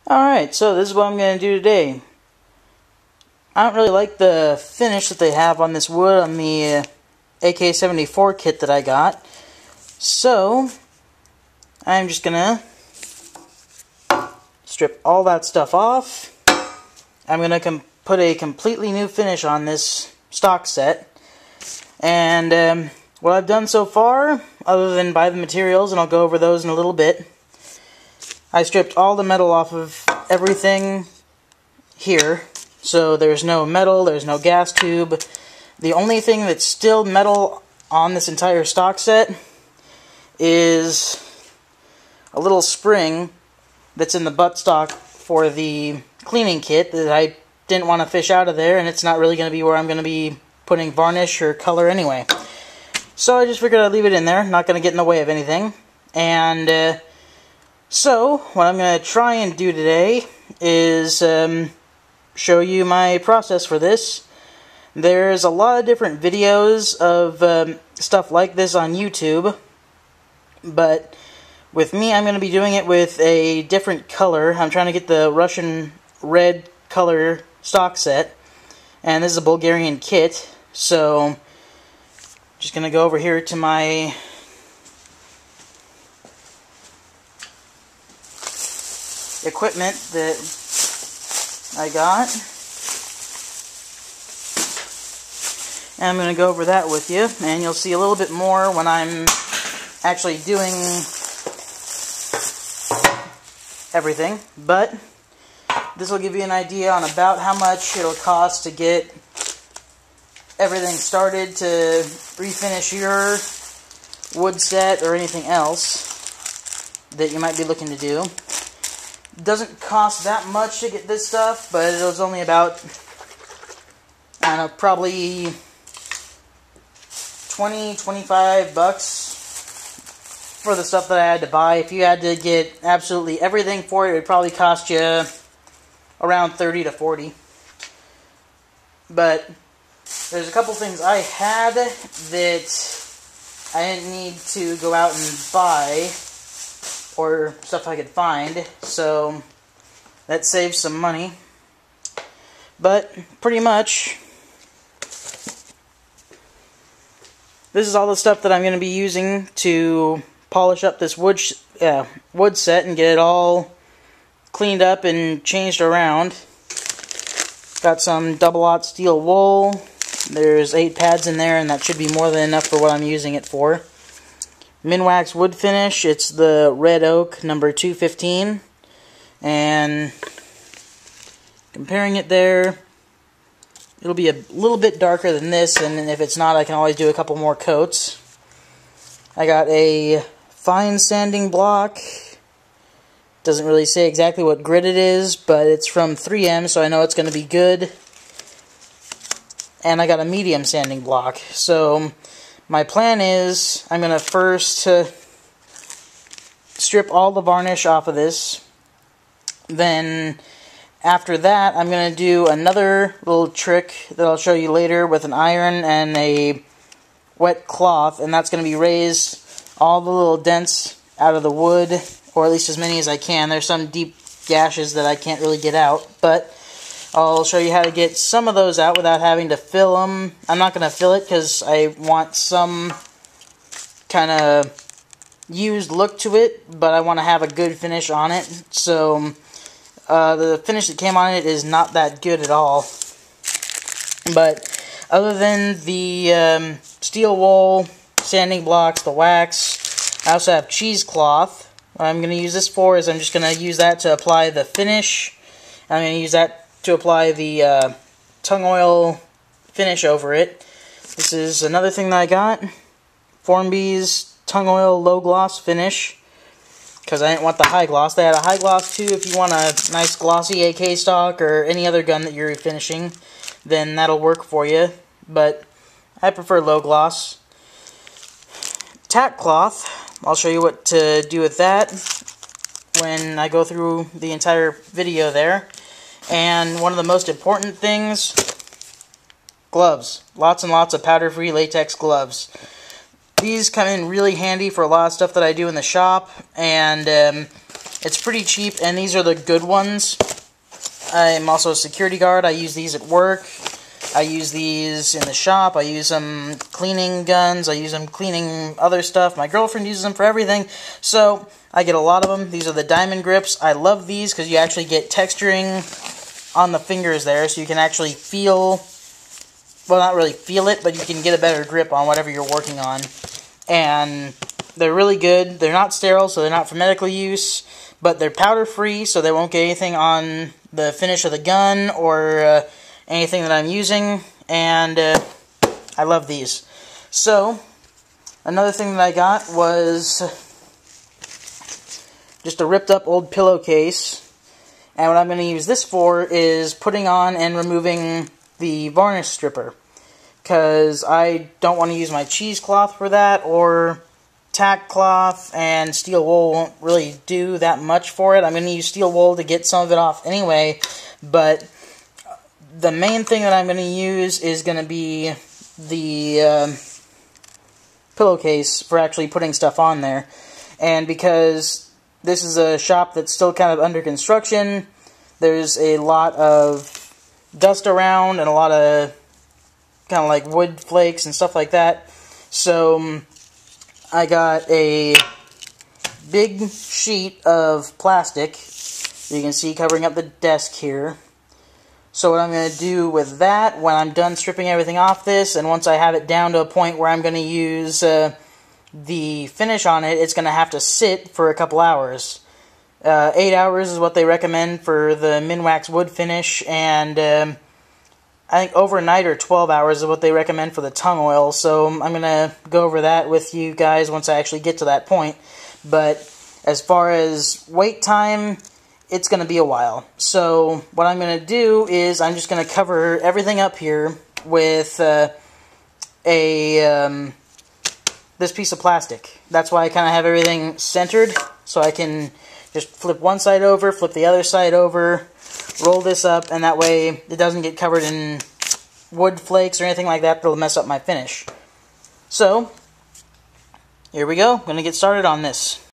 Alright, so this is what I'm going to do today. I don't really like the finish that they have on this wood on the AK-74 kit that I got. So, I'm just going to strip all that stuff off. I'm going to put a completely new finish on this stock set. And what I've done so far, other than buy the materials, and I'll go over those in a little bit, I stripped all the metal off of everything here. So there's no metal, there's no gas tube. The only thing that's still metal on this entire stock set is a little spring that's in the buttstock for the cleaning kit that I didn't want to fish out of there, and it's not really going to be where I'm going to be putting varnish or color anyway. So I just figured I'd leave it in there, not going to get in the way of anything. And so what I'm going to try and do today is show you my process for this. There's a lot of different videos of stuff like this on YouTube, but with me I'm going to be doing it with a different color. I'm trying to get the Russian red color stock set, and this is a Bulgarian kit, so I'm just going to go over here to my equipment that I got, and I'm going to go over that with you, and you'll see a little bit more when I'm actually doing everything. But this will give you an idea on about how much it'll cost to get everything started to refinish your wood set or anything else that you might be looking to do. It doesn't cost that much to get this stuff, but it was only about, I don't know, probably $20-25 for the stuff that I had to buy. If you had to get absolutely everything for it, it would probably cost you around $30 to $40. But there's a couple things I had that I didn't need to go out and buy, or stuff I could find, so that saves some money. But pretty much this is all the stuff that I'm going to be using to polish up this wood set and get it all cleaned up and changed around. Got some double-aught steel wool. There's 8 pads in there, and that should be more than enough for what I'm using it for. Minwax wood finish, it's the red oak number 215, and comparing it there, it'll be a little bit darker than this, and if it's not, I can always do a couple more coats. I got a fine sanding block. Doesn't really say exactly what grit it is, but it's from 3M, so I know it's going to be good. And I got a medium sanding block. So my plan is I'm going to first strip all the varnish off of this. Then after that, I'm going to do another little trick that I'll show you later with an iron and a wet cloth, and that's going to be raise all the little dents out of the wood, or at least as many as I can. There's some deep gashes that I can't really get out, but I'll show you how to get some of those out without having to fill them. I'm not going to fill it because I want some kind of used look to it, but I want to have a good finish on it. So the finish that came on it is not that good at all. But other than the steel wool, sanding blocks, the wax, I also have cheesecloth. What I'm going to use this for is I'm just going to use that to apply the finish. I'm going to use that to apply the tung oil finish over it. This is another thing that I got. Formby's tung oil low gloss finish, because I didn't want the high gloss. They had a high gloss too if you want a nice glossy AK stock or any other gun that you're refinishing, then that'll work for you, but I prefer low gloss. Tack cloth, I'll show you what to do with that when I go through the entire video there. And one of the most important things, gloves. Lots and lots of powder-free latex gloves. These come in really handy for a lot of stuff that I do in the shop, and It's pretty cheap, and these are the good ones. I'm also a security guard. I use these at work. I use these in the shop. I use them cleaning guns. I use them cleaning other stuff. My girlfriend uses them for everything. So I get a lot of them. These are the diamond grips. I love these because you actually get texturing on the fingers there, so you can actually feel, well, not really feel it, but you can get a better grip on whatever you're working on. And they're really good. They're not sterile, so they're not for medical use, but they're powder-free, so they won't get anything on the finish of the gun or anything that I'm using, and I love these. So, another thing that I got was just a ripped up old pillowcase, and what I'm going to use this for is putting on and removing the varnish stripper, because I don't want to use my cheesecloth for that, or tack cloth, and steel wool won't really do that much for it. I'm going to use steel wool to get some of it off anyway, but the main thing that I'm going to use is going to be the pillowcase for actually putting stuff on there. And because this is a shop that's still kind of under construction, there's a lot of dust around and a lot of kind of like wood flakes and stuff like that. So I got a big sheet of plastic, you can see covering up the desk here. So what I'm going to do with that, when I'm done stripping everything off this, and once I have it down to a point where I'm going to use the finish on it, it's going to have to sit for a couple hours. 8 hours is what they recommend for the Minwax wood finish, and I think overnight or 12 hours is what they recommend for the tung oil, so I'm going to go over that with you guys once I actually get to that point. But as far as wait time, it's going to be a while. So what I'm going to do is I'm just going to cover everything up here with this piece of plastic. That's why I kind of have everything centered, so I can just flip one side over, flip the other side over, roll this up, and that way it doesn't get covered in wood flakes or anything like that that'll mess up my finish. So, here we go. I'm going to get started on this.